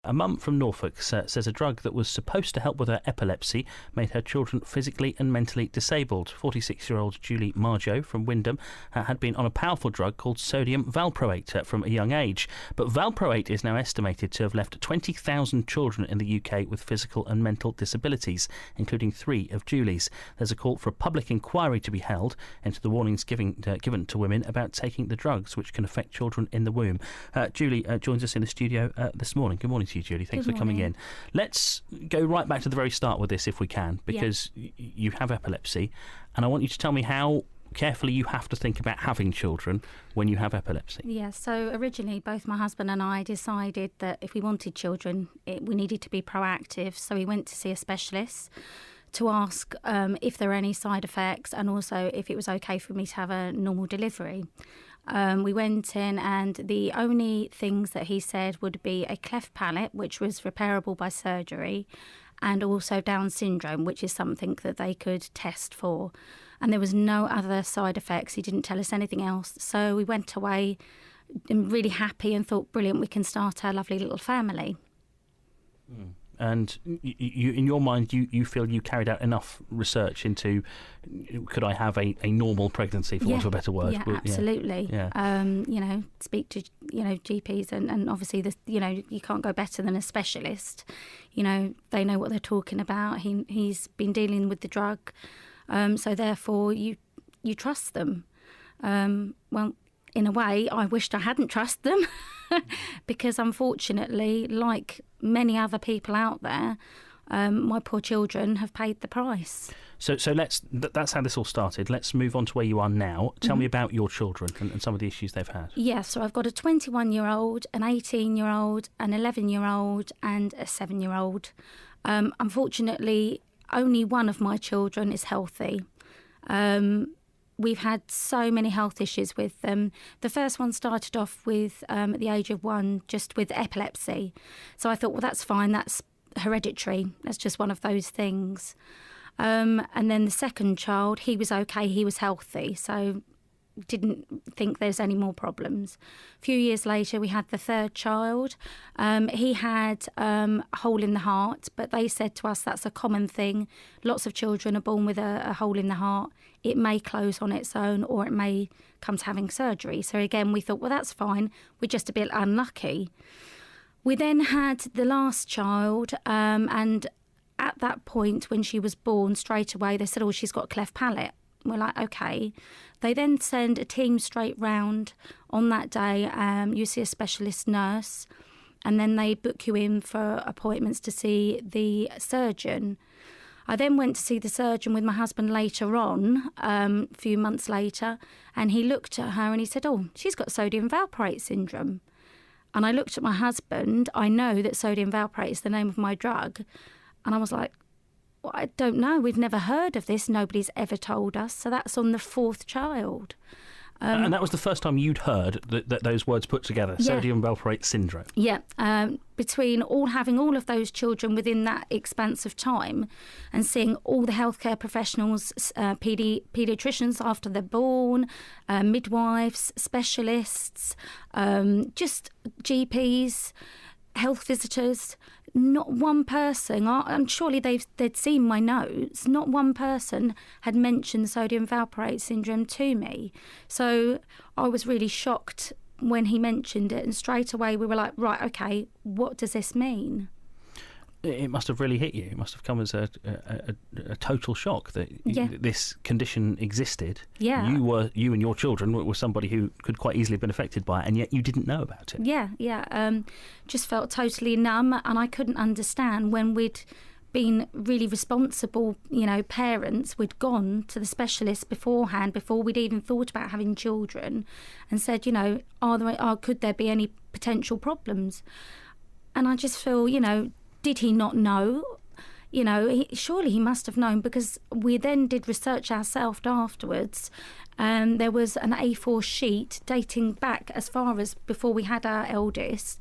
A mum from Norfolk says a drug that was supposed to help with her epilepsy made her children physically and mentally disabled. 46-year-old Julie Marjot from Wyndham had been on a powerful drug called sodium valproate from a young age. But valproate is now estimated to have left 20,000 children in the UK with physical and mental disabilities, including 3 of Julie's. There's a call for a public inquiry to be held into the warnings given to women about taking the drugs which can affect children in the womb. Julie joins us in the studio this morning. Good morning to you, Julie. Thanks for coming in. Let's go right back to the very start with this if we can, because you have epilepsy, and I want you to tell me how carefully you have to think about having children when you have epilepsy. Yeah, so originally both my husband and I decided that if we wanted children, we needed to be proactive. So we went to see a specialist to ask if there were any side effects and also if it was okay for me to have a normal delivery. We went in and the only things that he said would be a cleft palate, which was repairable by surgery, and also Down syndrome, which is something that they could test for. And there was no other side effects. He didn't tell us anything else. So we went away really happy and thought, brilliant, we can start our lovely little family. Mm. And you, in your mind, you feel you carried out enough research into, could I have a normal pregnancy, for want of a better word? Yeah, absolutely. Yeah. Speak to, GPs and obviously, you can't go better than a specialist. They know what they're talking about. He's been dealing with the drug. So therefore, you trust them. Well, in a way, I wished I hadn't trusted them because unfortunately, like many other people out there, my poor children have paid the price. So that's how this all started. Let's move on to where you are now. Tell me about your children and some of the issues they've had. Yeah, so I've got a 21-year-old, an 18-year-old, an 11-year-old and a 7-year-old. Unfortunately, only one of my children is healthy. We've had so many health issues with them. The first one started off with, at the age of 1, just with epilepsy. So I thought, well, that's fine. That's hereditary. That's just one of those things. And then the second child, he was okay. He was healthy. So didn't think there's any more problems. A few years later, we had the third child. He had a hole in the heart, but they said to us that's a common thing. Lots of children are born with a hole in the heart. It may close on its own or it may come to having surgery. So again, we thought, well, that's fine. We're just a bit unlucky. We then had the last child, and at that point, when she was born, straight away, they said, oh, she's got a cleft palate. We're like, okay. They then send a team straight round on that day. You see a specialist nurse, and then they book you in for appointments to see the surgeon. I then went to see the surgeon with my husband later on, a few months later, and he looked at her and he said, oh, she's got sodium valproate syndrome. And I looked at my husband. I know that sodium valproate is the name of my drug. And I was like, well, I don't know. We've never heard of this. Nobody's ever told us. So that's on the 4th child. And that was the first time you'd heard that those words put together, sodium valproate syndrome. Yeah. Between having all of those children within that expanse of time and seeing all the healthcare professionals, paediatricians after they're born, midwives, specialists, just GPs, health visitors, not one person, and surely they'd seen my notes, not one person had mentioned sodium valproate syndrome to me. So I was really shocked when he mentioned it, and straight away we were like, right, okay, what does this mean? It must have really hit you. It must have come as a total shock that this condition existed. Yeah. You and your children were somebody who could quite easily have been affected by it, and yet you didn't know about it. Yeah. Just felt totally numb, and I couldn't understand when we'd been really responsible, parents. We'd gone to the specialist beforehand, before we'd even thought about having children, and said, could there be any potential problems? And I just feel, did he not know? Surely he must have known, because we then did research ourselves afterwards. There was an A4 sheet dating back as far as before we had our eldest,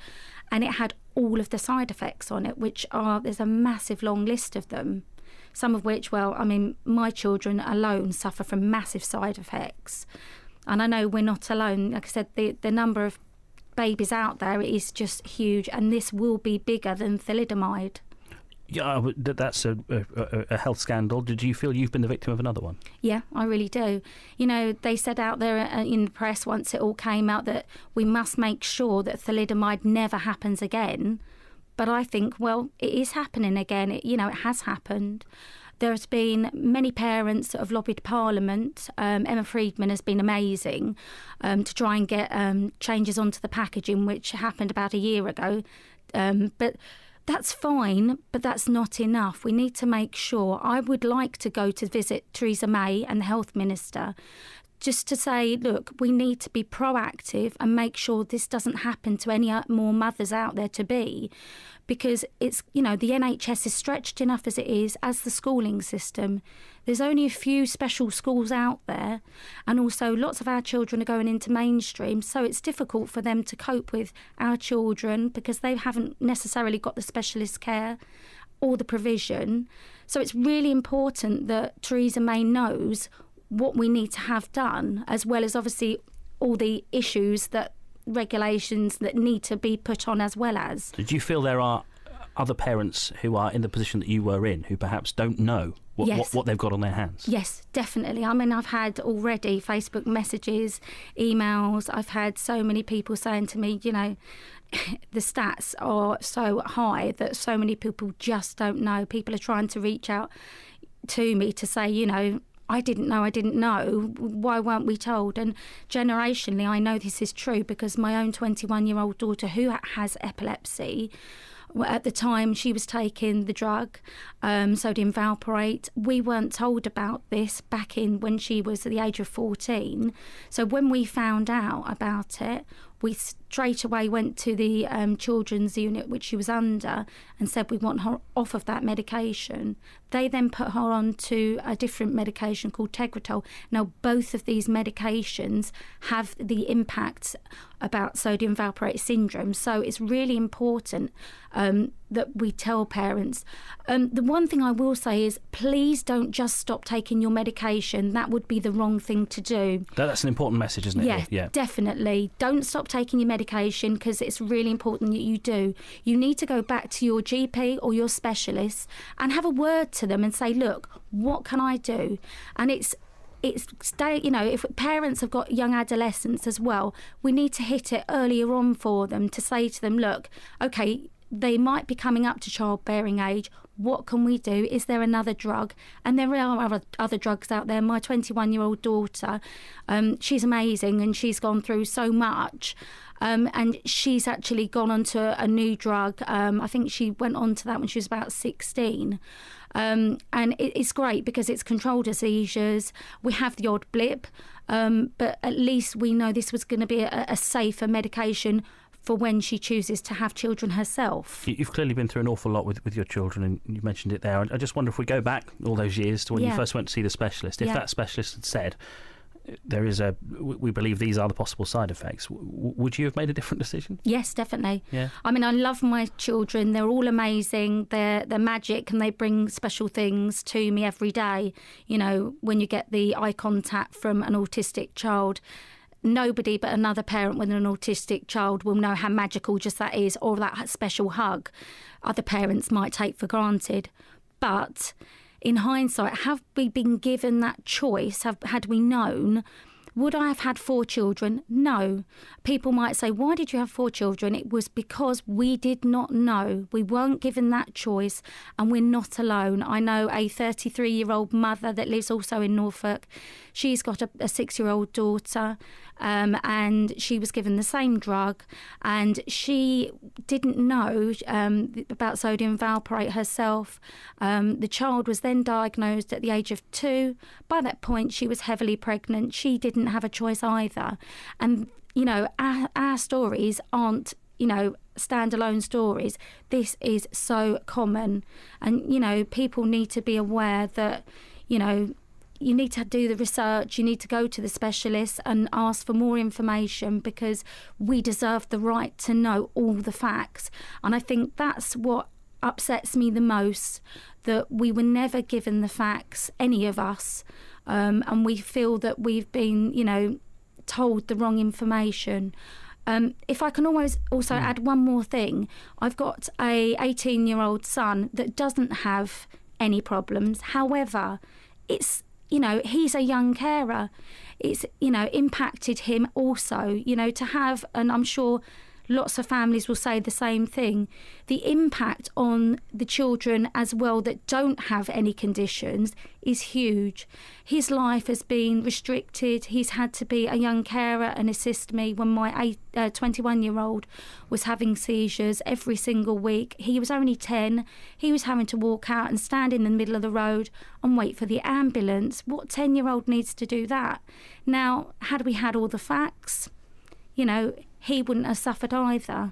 and it had all of the side effects on it, there's a massive long list of them. Some of which, my children alone suffer from massive side effects. And I know we're not alone. Like I said, the number of babies out there is just huge, and this will be bigger than thalidomide. Yeah, that's a health scandal. Did you feel you've been the victim of another one? Yeah, I really do. You know, they said out there in the press once it all came out that we must make sure that thalidomide never happens again. But I think, well, it is happening again. It has happened. There's been many parents that have lobbied Parliament. Emma Freedman has been amazing to try and get changes onto the packaging, which happened about a year ago. But that's fine, but that's not enough. We need to make sure. I would like to go to visit Theresa May and the Health Minister just to say, look, we need to be proactive and make sure this doesn't happen to any more mothers out there to be. Because it's, the NHS is stretched enough as it is, as the schooling system. There's only a few special schools out there, and also lots of our children are going into mainstream, so it's difficult for them to cope with our children because they haven't necessarily got the specialist care or the provision. So it's really important that Theresa May knows what we need to have done, as well as obviously all the issues that regulations that need to be put on as well as. Did you feel there are other parents who are in the position that you were in who perhaps don't know what they've got on their hands? Yes, definitely. I mean, I've had already Facebook messages, emails. I've had so many people saying to me, the stats are so high that so many people just don't know. People are trying to reach out to me to say, I didn't know. Why weren't we told? And generationally, I know this is true because my own 21-year-old daughter who has epilepsy, at the time she was taking the drug, sodium valproate. We weren't told about this back in when she was at the age of 14. So when we found out about it, we straight away went to the children's unit which she was under and said we want her off of that medication. They then put her on to a different medication called Tegretol. Now, both of these medications have the impacts about sodium valproate syndrome, so it's really important that we tell parents. The one thing I will say is please don't just stop taking your medication. That would be the wrong thing to do. That's an important message, isn't it? Yeah, definitely. Don't stop taking your medication because it's really important that you do. You need to go back to your GP or your specialist and have a word to them and say, look, what can I do? And if parents have got young adolescents as well, we need to hit it earlier on for them to say to them, look, okay, they might be coming up to childbearing age. What can we do? Is there another drug? And there are other drugs out there. My 21-year-old daughter, she's amazing and she's gone through so much. And she's actually gone on to a new drug. I think she went on to that when she was about 16. And it's great because it's controlled her seizures. We have the odd blip, but at least we know this was going to be a safer medication for when she chooses to have children herself. You've clearly been through an awful lot with your children, and you mentioned it there. I just wonder if we go back all those years to when you first went to see the specialist, if that specialist had said, we believe these are the possible side effects, would you have made a different decision? Yes, definitely. Yeah. I mean, I love my children. They're all amazing. They're magic and they bring special things to me every day. When you get the eye contact from an autistic child, nobody but another parent with an autistic child will know how magical just that is, or that special hug other parents might take for granted. But in hindsight, have we been given that choice? Had we known? Would I have had 4 children? No. People might say, why did you have 4 children? It was because we did not know. We weren't given that choice, and we're not alone. I know a 33-year-old mother that lives also in Norfolk. She's got a 6-year-old daughter, and she was given the same drug, and she didn't know about sodium valproate herself. The child was then diagnosed at the age of 2. By that point, she was heavily pregnant. She didn't have a choice either. And, our stories aren't, standalone stories. This is so common. And, people need to be aware that, you need to do the research, you need to go to the specialists and ask for more information, because we deserve the right to know all the facts. And I think that's what upsets me the most, that we were never given the facts, any of us, and we feel that we've been, told the wrong information. If I can also add one more thing, I've got a 18-year-old son that doesn't have any problems. However, it's, he's a young carer. It's, impacted him also, to have, and I'm sure lots of families will say the same thing, the impact on the children as well that don't have any conditions is huge. His life has been restricted. He's had to be a young carer and assist me when my 21-year-old was having seizures every single week. He was only 10. He was having to walk out and stand in the middle of the road and wait for the ambulance. What 10-year-old needs to do that? Now, had we had all the facts, he wouldn't have suffered either.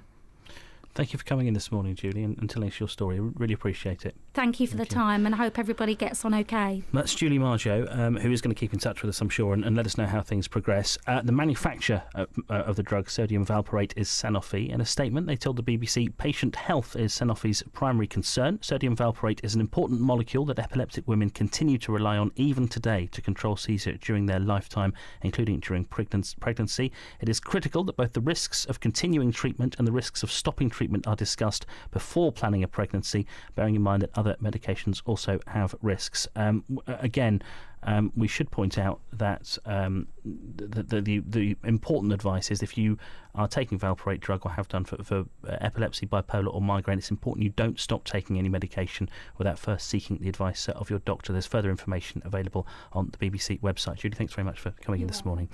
Thank you for coming in this morning, Julie, and telling us your story. I really appreciate it. Thank you for the time, and I hope everybody gets on okay. That's Julie Marjot, who is going to keep in touch with us, I'm sure, and let us know how things progress. The manufacturer of the drug, sodium valproate, is Sanofi. In a statement, they told the BBC, patient health is Sanofi's primary concern. Sodium valproate is an important molecule that epileptic women continue to rely on even today to control seizure during their lifetime, including during pregnancy. It is critical that both the risks of continuing treatment and the risks of stopping treatment are discussed before planning a pregnancy, bearing in mind that other medications also have risks. We should point out that the important advice is if you are taking valproate drug or have done for epilepsy, bipolar or migraine, it's important you don't stop taking any medication without first seeking the advice of your doctor. There's further information available on the BBC website. Judy, thanks very much for coming in this morning.